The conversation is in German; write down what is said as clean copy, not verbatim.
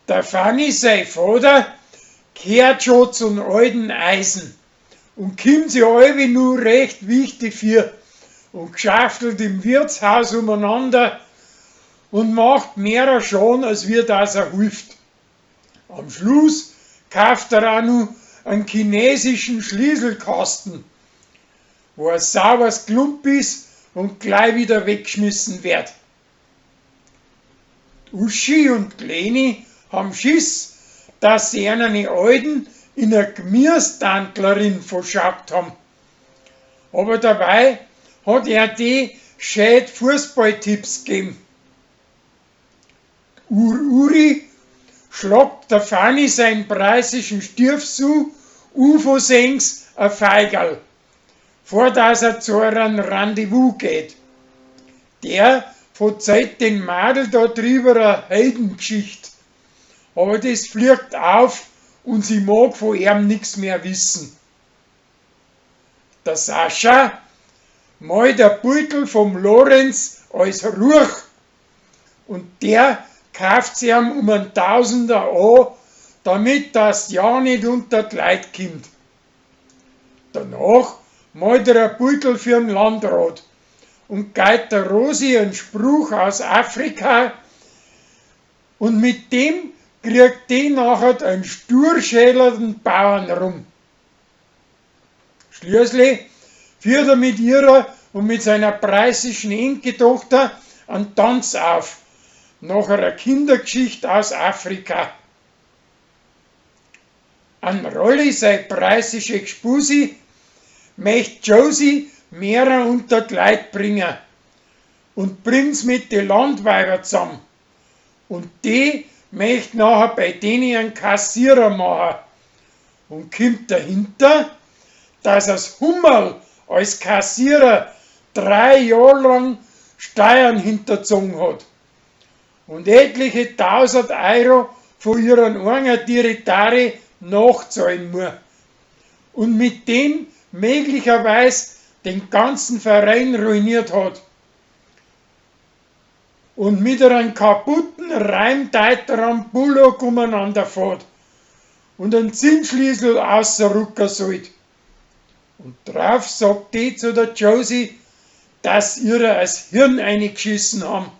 Der Fanny, sein Vater, gehört schon zum alten Eisen und kommt sich alle nur recht wichtig für und geschaftelt im Wirtshaus umeinander und macht mehr schon, als wir das er hilft. Am Schluss kauft er auch noch einen chinesischen Schließelkasten, wo ein sauberes Klump ist und gleich wieder weggeschmissen wird. Uschi und Leni haben Schiss, dass sie einen Alten in eine Gemüstandlerin verschaukt haben. Aber dabei hat er die schön Fußballtipps gegeben. Uri schlagt der Fanny seinen preisischen Stief zu, von senks ein Feigerl, vor dass er zu einem Rendezvous geht. Der verzeiht den Madel da drüber eine Heldengeschichte, aber das fliegt auf und sie mag von ihm nichts mehr wissen. Der Sascha malt der Beutel vom Lorenz als Ruch und der kauft sie ihm um einen Tausender an, damit das ja nicht unter die Leute kommt. Danach malt er ein Beutel für den Landrat und gibt der Rosi einen Spruch aus Afrika und mit dem kriegt die nachher einen sturschälernden Bauern rum. Schließlich führt er mit ihrer und mit seiner preisischen Enkeltochter einen Tanz auf, nach einer Kindergeschichte aus Afrika. An Rolli, sein preisische Gspusi, möchte Josie mehrer unter die Leute bringen und bringt's mit den Landweibern zusammen. Und die möchte nachher bei denen einen Kassierer machen und kommt dahinter, dass das Hummerl als Kassierer 3 Jahre lang Steuern hinterzogen hat und etliche 1000 Euro von ihren eigenen Diretari nachzahlen muss und mit dem möglicherweise den ganzen Verein ruiniert hat und mit einem kaputten Reimdeiter am Bullock umeinander fährt und einen Zinsschlüssel rausrücken sollte. Und drauf sagt die zu der Josie, dass ihre das Hirn eingeschissen haben.